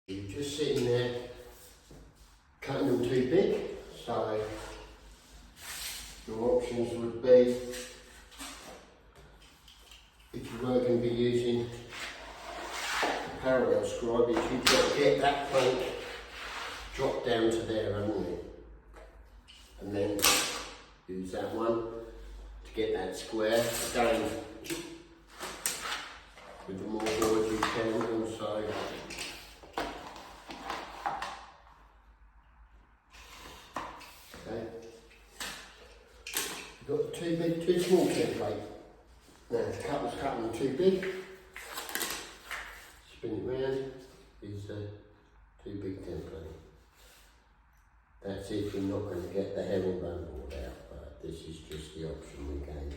You're just sitting there cutting them too big, so your options would be, if you were going to be using a parallel scribe, is you've got to get that plank dropped down to there, haven't you? And then use that one to get that square. Again, with the more boards you can also got the too big, too small template. Now the cutter's cutting them too big. Spin it round, is the too big template. That's if you're not going to get the herringbone board out, but this is just the option we gave.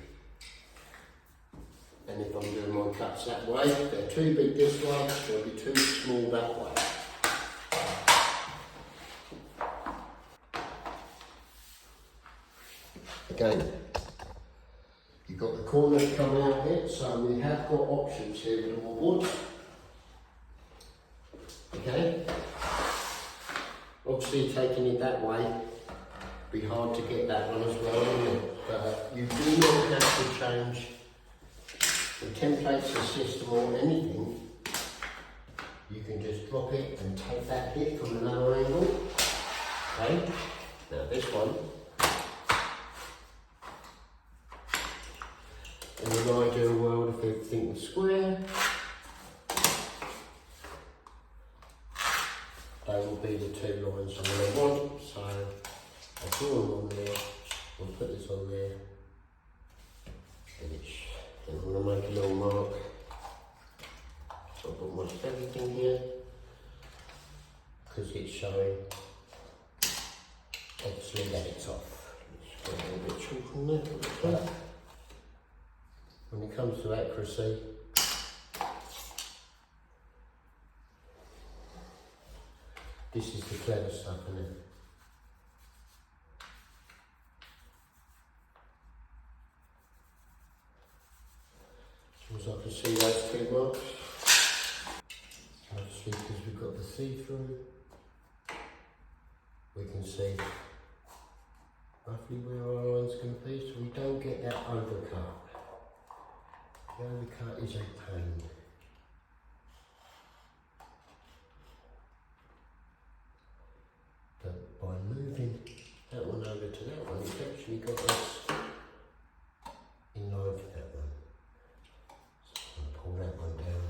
And if I'm doing my cuts that way, they're too big this way, they'll be too small that way. Again, you've got the corners coming out here, so we have got options here with the MAWBOARDS. Okay? Obviously taking it that way, it'd be hard to get that one as well, wouldn't it? But you do not have to change the templates, the system or anything. You can just drop it and take that hit from another angle. Okay? Now this one, in an ideal world, if everything was square, they will be the two lines I'm going to want. So I'll draw them on there, I'll put this on there, and I'm going to make a little mark. So I've got almost everything here, because it's showing obviously that it's off. Just get a little bit chalk on there. When it comes to accuracy, this is the clever stuff, isn't it? As long as I can see those two marks, obviously because we've got the see-through, we can see roughly where our line's going to be, so we don't get that overcut. The overcut is a pain. But by moving that one over to that one, it's actually got us in line for that one. So I'm going to pull that one down.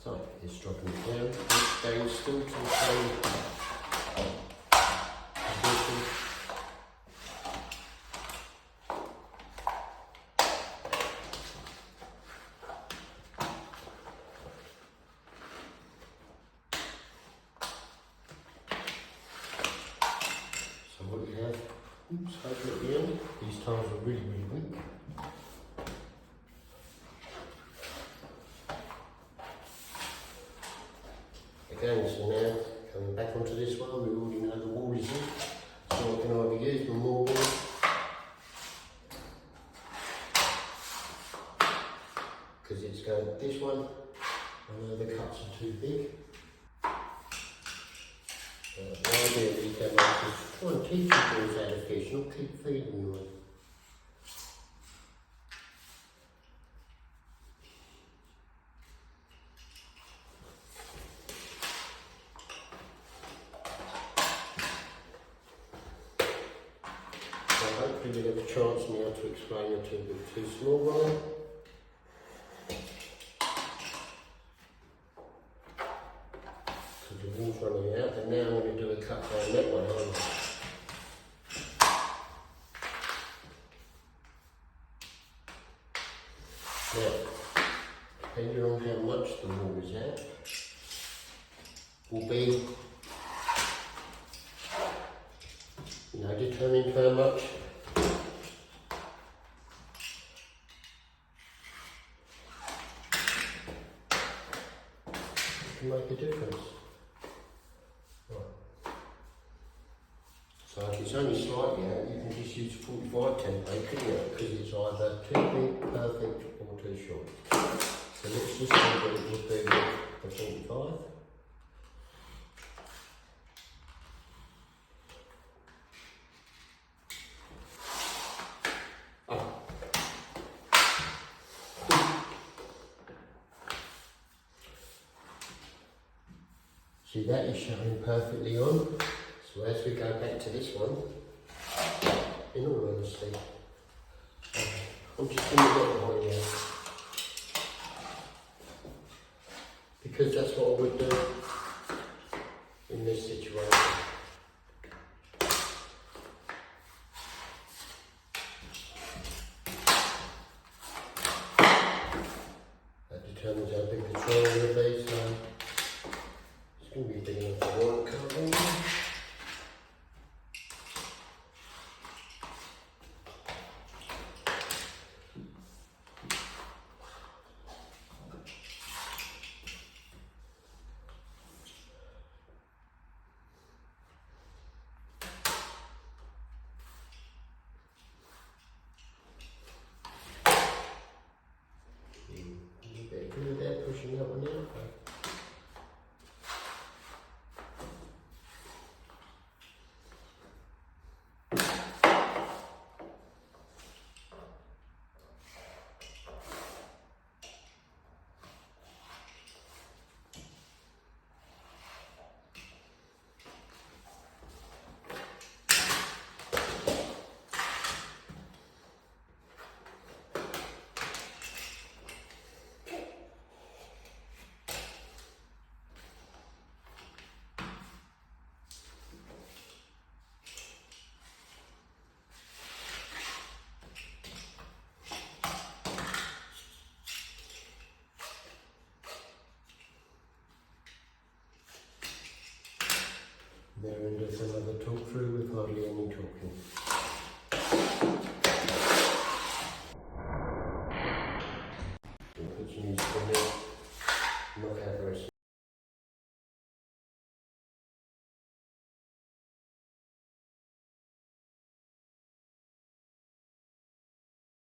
So it's dropping it down. It's going still to the same position. So what we have, oops, over at the end, these tiles are really, really weak. Again, so now coming back onto this one, we already know the wall is in, so I can either use my MAWBOARD because it's going this one. I know the cuts are too big. The idea of these demos is try and teach the boys how to fish, not keep feeding them. Hopefully we'll have a chance now to explain the too big, too small one. Because the wall's running out, and now I'm going to do a cut down that way, aren't I? Now, depending on how much the wall is out, will be, determined how much can make a difference. Right. So if it's only slightly out, you can just use 45 template, couldn't you? Because it's either too big, perfect, or too short. So let's just see what it would be for 45. See, that is showing perfectly on. So as we go back to this one, in all honesty, I'm just going to get behind here. Because that's what I would do in this situation. That determines how big the trial will be, so it's going to be big enough for one colour. Pushing that one out. There ends another talk through with hardly any talking.